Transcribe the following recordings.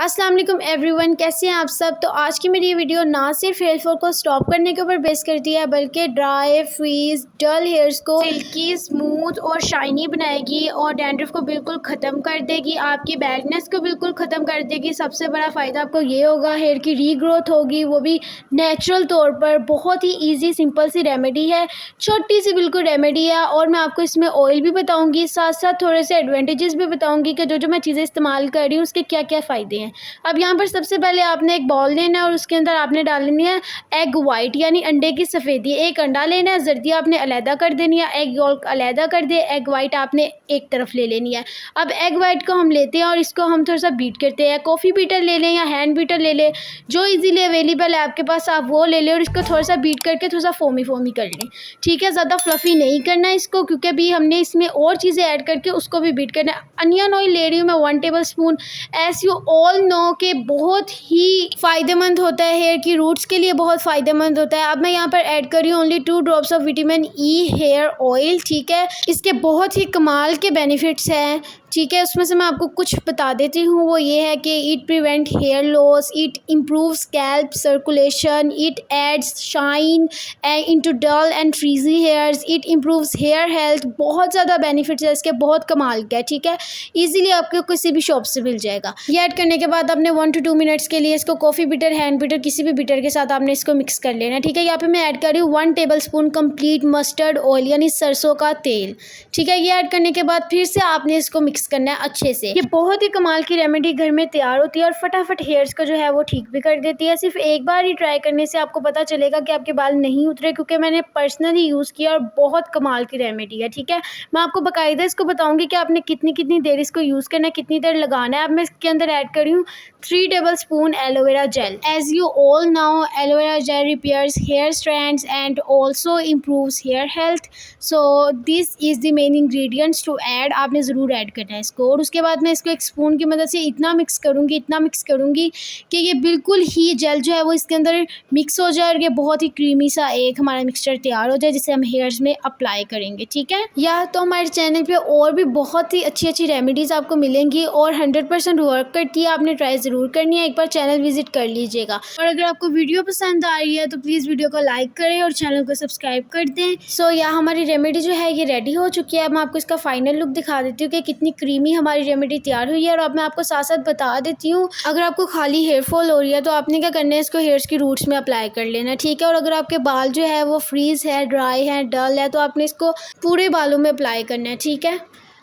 अस्सलाम वालेकुम एवरीवन, कैसे हैं आप सब। तो आज की मेरी ये वीडियो ना सिर्फ हेयर फॉल को स्टॉप करने के ऊपर बेस करती है बल्कि ड्राई, फ्रीज, डल हेयर्स को सिल्की, स्मूथ और शाइनी बनाएगी और डैंड्रफ को बिल्कुल ख़त्म कर देगी, आपकी बैडनेस को बिल्कुल ख़त्म कर देगी। सबसे बड़ा फ़ायदा आपको ये होगा, हेयर की रीग्रोथ होगी, वो भी नेचुरल तौर पर। बहुत ही ईजी सिंपल सी रेमेडी है, छोटी सी बिल्कुल रेमेडी है। और मैं आपको इसमें ऑयल भी बताऊँगी, साथ साथ थोड़े से एडवांटेजेस भी बताऊँगी कि जो मैं चीज़ें इस्तेमाल कर रही हूँ उसके क्या क्या फ़ायदे हैं। अब यहाँ पर सबसे पहले आपने एक बाउल लेना है और उसके अंदर आपने डालनी है एग वाइट यानी अंडे की सफ़ेदी। एक अंडा लेना है, जर्दी आपने अलहदा कर देनी है, एग यॉल्क अलहदा कर दे, एग वाइट आपने एक तरफ ले लेनी है। अब एग वाइट को हम लेते हैं और इसको हम थोड़ा सा बीट करते हैं। कॉफ़ी बीटर ले लें या हैंड बीटर ले लें, जो इजीली अवेलेबल है आपके पास आप वो ले लें और इसको थोड़ा सा बीट करके थोड़ा सा फोमी फोमी कर लें। ठीक है, ज़्यादा फ्लफ़ी नहीं करना है इसको, क्योंकि अभी हमने इसमें और चीज़ें ऐड करके उसको भी बीट करना है। अनियन ऑयल ले रही हूँ मैं 1 tablespoon. As you all know कि बहुत ही फ़ायदेमंद होता है, हेयर की रूट्स के लिए बहुत फ़ायदेमंद होता है। अब मैं यहाँ पर ऐड कर रही हूँ only 2 drops of vitamin E hair oil. ठीक है, इसके बहुत ही कमाल के बेनिफिट्स हैं। ठीक है, उसमें से मैं आपको कुछ बता देती हूँ। वो ये है कि it prevent hair loss, it improve scalp circulation, it adds shine into dull and frizzy hairs, it improves hair health. बहुत ज़्यादा बेनिफिट्स है इसके, बहुत कमाल का है। ठीक है, ईजिली आपको किसी भी शॉप से मिल जाएगा। ये ऐड करने के बाद आपने 1 to 2 मिनट्स के लिए इसको कॉफ़ी बीटर, हैंड बीटर, किसी भी बीटर के साथ आपने इसको मिक्स कर लेना है। ठीक है, यहाँ पे मैं ऐड कर रही हूँ 1 table spoon complete mustard oil यानी सरसों का तेल। ठीक है, ये ऐड करने के बाद फिर से आपने इसको मिक्स करना है अच्छे से। ये बहुत ही कमाल की रेमेडी घर में तैयार होती है और फटाफट हेयर्स को जो है वो ठीक भी कर देती है। सिर्फ एक बार ही ट्राई करने से आपको पता चलेगा कि आपके बाल नहीं उतरे, क्योंकि मैंने पर्सनली यूज़ किया और बहुत कमाल की रेमेडी है। ठीक है, मैं आपको बाकायदा इसको बताऊंगी कि आपने कितनी कितनी देर इसको यूज़ करना है, कितनी देर लगाना है। अब मैं इसके अंदर ऐड कर रही हूँ 3 tablespoon aloe vera gel. As you all know, aloe vera gel repairs hair strands and also improves hair health. So this is the main ingredients to add. आपने ज़रूर ऐड करना है इसको। और उसके बाद मैं इसको एक स्पून की मदद से इतना मिक्स करूँगी कि ये बिल्कुल ही जेल जो है वो इसके अंदर मिक्स हो जाए और ये बहुत ही क्रीमी सा एक हमारा मिक्सचर तैयार हो जाए, जिसे हम हेयर्स में अप्लाई करेंगे। ठीक है, या तो हमारे चैनल पे और भी बहुत ही अच्छी अच्छी रेमेडीज़ आपको मिलेंगी और 100% वर्क करती है। आपने ट्राई ज़रूर करनी है, एक बार चैनल विजिट कर लीजिएगा। और अगर आपको वीडियो पसंद आ रही है तो प्लीज़ वीडियो को लाइक करें और चैनल को सब्सक्राइब कर दें। सो यहाँ हमारी रेमेडी जो है ये रेडी हो चुकी है। अब मैं आपको इसका फाइनल लुक दिखा देती हूँ कि कितनी क्रीमी हमारी रेमेडी तैयार हुई है। और अब मैं आपको साथ साथ बता देती हूँ, अगर आपको खाली हेयर फॉल हो रही है तो आपने क्या करना है, इसको हेयर्स की रूट्स में अप्लाई कर लेना। ठीक है, और अगर आपके बाल जो है वो फ्रीज है, ड्राई है, डल है, तो आपने इसको पूरे बालों में अप्लाई करना है। ठीक है,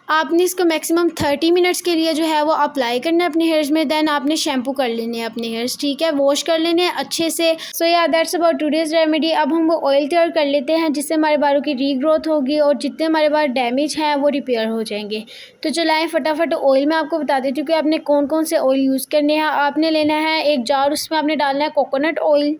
आपने इसको मैक्सिमम 30 मिनट्स के लिए जो है वो अप्लाई करना है अपने हेयर्स में। देन आपने शैम्पू कर लेने हैं अपने हेयर्स। ठीक है, वॉश कर लेने हैं अच्छे से। सो या दैट्स अबाउट टुडेज़ रेमेडी। अब हम वो ऑयल तैयार कर लेते हैं जिससे हमारे बालों की रीग्रोथ होगी और जितने हमारे बाल डैमेज हैं वो रिपेयर हो जाएंगे। तो चलाएँ फटाफट ऑयल में आपको बता देती हूँ कि आपने कौन कौन से ऑयल यूज़ करने हैं। आपने लेना है एक जार, उसमें आपने डालना है कोकोनट ऑयल।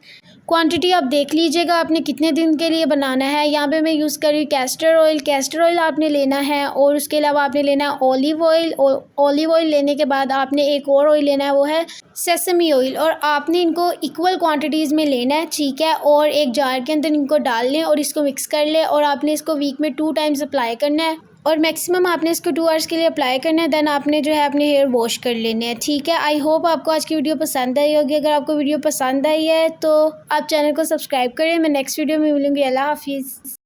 क्वांटिटी आप देख लीजिएगा आपने कितने दिन के लिए बनाना है। यहाँ पे मैं यूज़ कर रही हूँ कैस्टर ऑयल। कैस्टर ऑयल आपने लेना है और उसके अलावा आपने लेना है ऑलिव ऑयल। और ऑलिव ऑयल लेने के बाद आपने एक और ऑयल लेना है, वो है सेसमी ऑयल। और आपने इनको इक्वल क्वांटिटीज़ में लेना है। ठीक है, और एक जार के अंदर इनको डाल लें और इसको मिक्स कर लें। और आपने इसको वीक में 2 टाइम्स अप्लाई करना है और मैक्सिमम आपने इसको 2 आवर्स के लिए अप्लाई करना है। देन आपने जो है अपने हेयर वॉश कर लेने हैं। ठीक है, आई होप आपको आज की वीडियो पसंद आई होगी। अगर आपको वीडियो पसंद आई है तो आप चैनल को सब्सक्राइब करें। मैं नेक्स्ट वीडियो में मिलूँगी। अल्लाह हाफिज़।